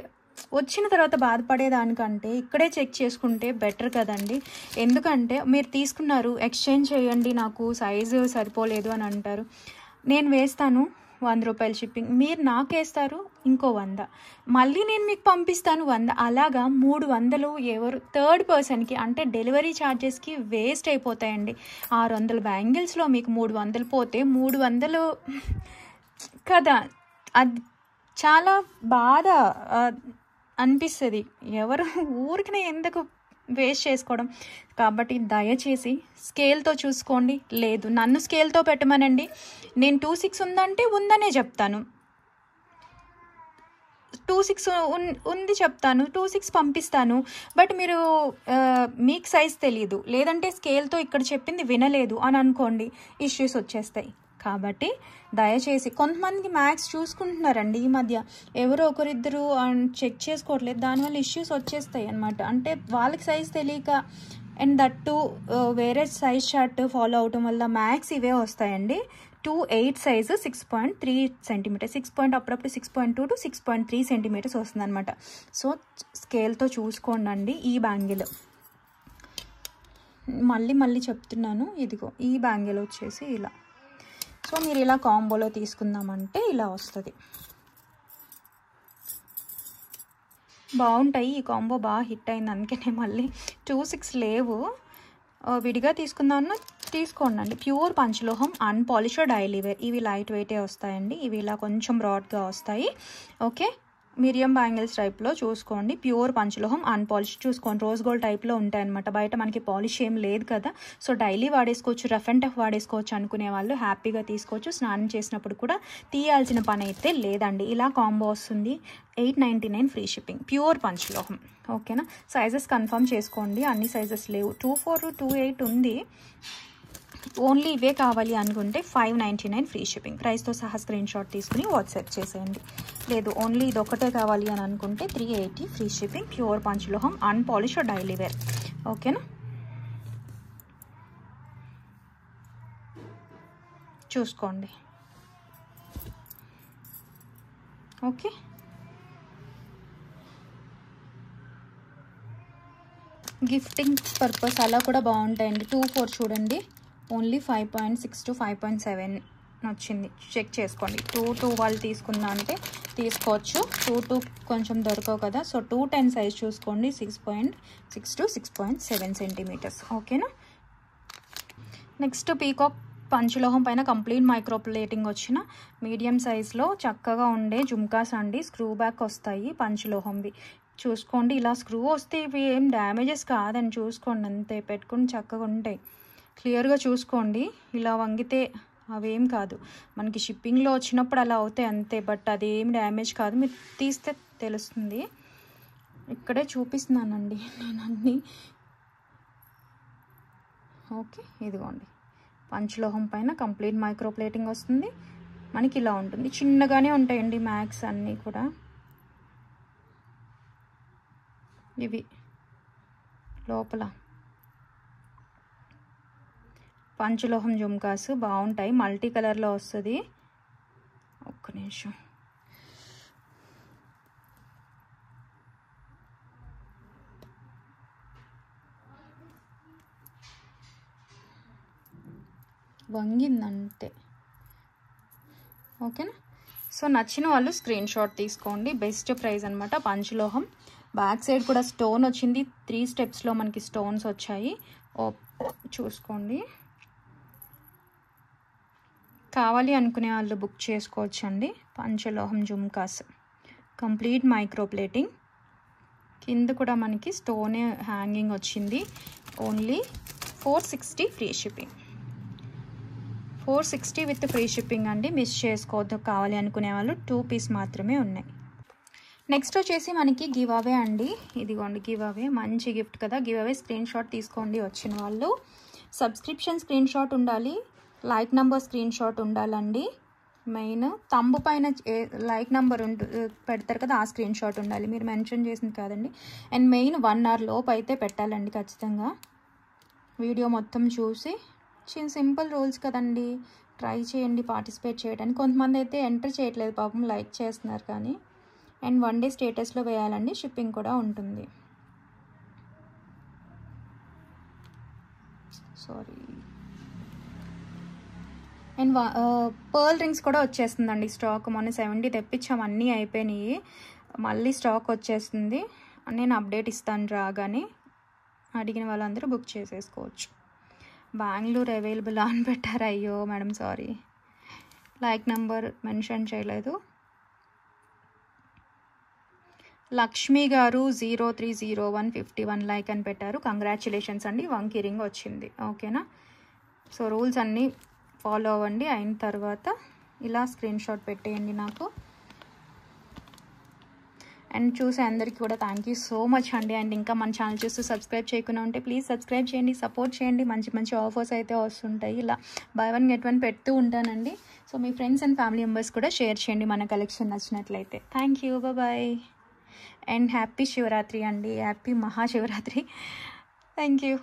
వచ్చిన తర్వాత బాధపడేదానికంటే ఇక్కడే చెక్ చేసుకుంటే బెటర్ కదండి. ఎందుకంటే మీరు తీసుకున్నారు, ఎక్స్చేంజ్ చేయండి, నాకు సైజు సరిపోలేదు అని అంటారు, నేను వేస్తాను 100 రూపాయలు షిప్పింగ్, మీరు నాకు వేస్తారు ఇంకో 100, మళ్ళీ నేను మీకు పంపిస్తాను 100, అలాగా 300 ఎవరు థర్డ్ పర్సన్కి అంటే డెలివరీ ఛార్జెస్కి వేస్ట్ అయిపోతాయండి. 600 బ్యాంగిల్స్లో మీకు 300 పోతే 300 కదా, అది చాలా బాధ అనిపిస్తుంది. ఎవరు ఊరికనే ఎందుకు వేస్ట్ చేసుకోవడం. కాబట్టి దయచేసి స్కేల్తో చూసుకోండి, లేదు నన్ను స్కేల్తో పెట్టమనండి, నేను 26 ఉందంటే ఉందనే చెప్తాను, 26 ఉంది చెప్తాను, 26 పంపిస్తాను. బట్ మీరు మీకు సైజ్ తెలియదు, లేదంటే స్కేల్తో ఇక్కడ చెప్పింది వినలేదు అని అనుకోండి, ఇష్యూస్ వచ్చేస్తాయి. కాబట్టి దయచేసి కొంతమంది మ్యాక్స్ చూసుకుంటున్నారండి ఈ మధ్య, ఎవరో ఒకరిద్దరు చెక్ చేసుకోవట్లేదు, దానివల్ల ఇష్యూస్ వచ్చేస్తాయి అనమాట. అంటే వాళ్ళకి సైజ్ తెలియక, అండ్ దట్టు వేరే సైజ్ చార్ట్ ఫాలో అవటం వల్ల మ్యాక్స్ ఇవే వస్తాయండి. 2.8 సైజు 6.3 సెంటీమీటర్స్, అప్పుడప్పుడు 6.2 to 6.3 సెంటీమీటర్స్ వస్తుంది అనమాట. సో స్కేల్తో చూసుకోండి. ఈ బ్యాంగిల్ మళ్ళీ చెప్తున్నాను, ఇదిగో ఈ బ్యాంగిల్ వచ్చేసి ఇలా. సో మీరు ఇలా కాంబోలో తీసుకుందామంటే ఇలా వస్తుంది, బాగుంటాయి. ఈ కాంబో బాగా హిట్ అయింది, అందుకనే మళ్ళీ 26 లేవు, విడిగా తీసుకుందామన్నా తీసుకోండి. ప్యూర్ పంచలోహం, అన్పాలిష్డ్ డైలీ వేర్. ఇవి లైట్ వెయిటే వస్తాయండి, ఇవి ఇలా కొంచెం బ్రాడ్గా వస్తాయి. ఓకే, మీడియం బ్యాంగిల్స్ టైప్లో చూసుకోండి. ప్యూర్ పంచలోహం, అన్పాలిష్ చూసుకోండి, రోజ్ గోల్డ్ టైప్లో ఉంటాయన్నమాట. బయట మనకి పాలిష్ ఏం లేదు కదా, సో డైలీ వాడేసుకోవచ్చు, రఫ్ అండ్ టఫ్ వాడేసుకోవచ్చు అనుకునే వాళ్ళు హ్యాపీగా తీసుకోవచ్చు. స్నానం చేసినప్పుడు కూడా తీయాల్సిన పని అయితే లేదండి. ఇలా కాంబో వస్తుంది, 899 ఫ్రీ షిప్పింగ్, ప్యూర్ పంచలోహం. ఓకేనా, సైజెస్ కన్ఫర్మ్ చేసుకోండి, అన్ని సైజెస్ లేవు, 24, 28 ఉంది. ఓన్లీ ఇవే కావాలి అనుకుంటే 599 ఫ్రీ షిప్పింగ్. ప్రైస్తో సహా స్క్రీన్ షాట్ తీసుకుని వాట్సాప్ చేసేయండి. లేదు ఓన్లీ ఇది ఒకటే కావాలి అని అనుకుంటే 380 ఫ్రీ షిప్పింగ్. ప్యూర్ పంచలోహం, అన్పాలిష్డ్ డైలీ వేర్. ఓకేనా, చూసుకోండి. ఓకే, గిఫ్టింగ్ పర్పస్ అలా కూడా బాగుంటాయండి. 2-4 చూడండి, ఓన్లీ 5.6 to 5.7 వచ్చింది, చెక్ చేసుకోండి. 2-2 వాళ్ళు తీసుకుందా అంటే తీసుకోవచ్చు, 2-2 కొంచెం దొరకవు కదా, సో 210 సైజ్ చూసుకోండి, 6.6 to 6.7 సెంటీమీటర్స్. ఓకేనా, నెక్స్ట్ పీకాక్ పంచలోహం పైన కంప్లీట్ మైక్రో ప్లేటింగ్ వచ్చిన మీడియం సైజ్లో చక్కగా ఉండే జుమ్కాస్ అండి, స్క్రూ బ్యాక్ వస్తాయి పంచలోహంవి. చూసుకోండి, ఇలా స్క్రూ వస్తే ఇవి ఏం డ్యామేజెస్ కాదని చూసుకోండి, అంతే పెట్టుకుని చక్కగా ఉంటాయి. క్లియర్గా చూసుకోండి, ఇలా వంగితే అవేం కాదు, మనకి షిప్పింగ్లో వచ్చినప్పుడు అలా అవుతాయి అంతే, బట్ అదేం డ్యామేజ్ కాదు, మీరు తీస్తే తెలుస్తుంది. ఇక్కడే చూపిస్తున్నానండి నేను అన్నీ. ఓకే, ఇదిగోండి పంచలోహం పైన కంప్లీట్ మైక్రో ప్లేటింగ్ వస్తుంది. మనకి ఇలా ఉంటుంది, చిన్నగానే ఉంటాయండి మ్యాక్స్ అన్నీ కూడా. ఇవి లోపల పంచలోహం జుమ్కాస్ బాగుంటాయి, మల్టీ కలర్లో వస్తుంది. ఒక్క నిమిషం. వంగిందంతే. ఓకేనా? సో నచ్చిన వాళ్ళు స్క్రీన్ షాట్ తీసుకోండి. బెస్ట్ ప్రైస్ అనమాట. పంచలోహం బ్యాక్ సైడ్ కూడా స్టోన్ వచ్చింది. 3 స్టెప్స్లో మనకి స్టోన్స్ వచ్చాయి. చూసుకోండి. కావాలి అనుకునే వాళ్ళు బుక్ చేసుకోవచ్చండి. పంచలోహం జుమ్కాస్ కంప్లీట్ మైక్రో ప్లేటింగ్. కింద కూడా మనకి స్టోన్ హ్యాంగింగ్ వచ్చింది. Only 460 free shipping. 460 with free shipping అండి. మిస్ చేసుకోవద్దు. కావాలి అనుకునే వాళ్ళు 2 పీస్ మాత్రమే ఉన్నాయి. నెక్స్ట్ వచ్చేసి మనకి గివ్ అవే అండి. ఇదిగోండి గివ్ అవే, మంచి గిఫ్ట్ కదా. గివ్ అవే స్క్రీన్ షాట్ తీసుకోండి. వచ్చిన వాళ్ళు సబ్స్క్రిప్షన్ స్క్రీన్ షాట్ ఉండాలి, లైక్ నెంబర్ స్క్రీన్ షాట్ ఉండాలండి. మెయిన్ తంబు పైన లైక్ నెంబర్ పెడతారు కదా, ఆ స్క్రీన్ షాట్ ఉండాలి. మీరు మెన్షన్ చేసింది కాదండి. అండ్ మెయిన్ 1 hour లోపు అయితే పెట్టాలండి ఖచ్చితంగా. వీడియో మొత్తం చూసి, సింపుల్ రూల్స్ కదండి, ట్రై చేయండి పార్టిసిపేట్ చేయడానికి. కొంతమంది అయితే ఎంటర్ చేయట్లేదు పాపం, లైక్ చేస్తున్నారు కానీ. అండ్ 1 day స్టేటస్లో వేయాలండి. షిప్పింగ్ కూడా ఉంటుంది. సారీ. అండ్ పర్ల్ రింగ్స్ కూడా వచ్చేస్తుందండి స్టాక్. మొన్న 70 తెప్పించాం, అన్నీ అయిపోయినాయి. మళ్ళీ స్టాక్ వచ్చేస్తుంది. నేను అప్డేట్ ఇస్తాను రాగానే. అడిగిన వాళ్ళందరూ బుక్ చేసేసుకోవచ్చు. బెంగళూరు అవైలబుల్ అని పెట్టారు. అయ్యో madam sorry, like number mention చేయలేదు. లక్ష్మి గారు 030151 లైక్ అని పెట్టారు. కంగ్రాచులేషన్స్ అండి, వంకీ రింగ్ వచ్చింది. ఓకేనా? సో రూల్స్ అన్నీ ఫాలో అవ్వండి. అయిన తర్వాత ఇలా స్క్రీన్ షాట్ పెట్టేయండి నాకు. అండ్ చూసే అందరికీ కూడా థ్యాంక్ యూ సో మచ్ అండి. అండ్ ఇంకా మన ఛానల్ చూస్తూ సబ్స్క్రైబ్ చేయకుండా ఉంటే ప్లీజ్ సబ్స్క్రైబ్ చేయండి, సపోర్ట్ చేయండి. మంచి మంచి ఆఫర్స్ అయితే వస్తుంటాయి. ఇలా buy 1 get 1 పెడుతూ ఉంటానండి. సో మీ ఫ్రెండ్స్ అండ్ ఫ్యామిలీ మెంబర్స్ కూడా షేర్ చేయండి మన కలెక్షన్ నచ్చినట్లయితే. Thank you, bye. And happy Shivaratri అండి, హ్యాపీ మహాశివరాత్రి. Thank you.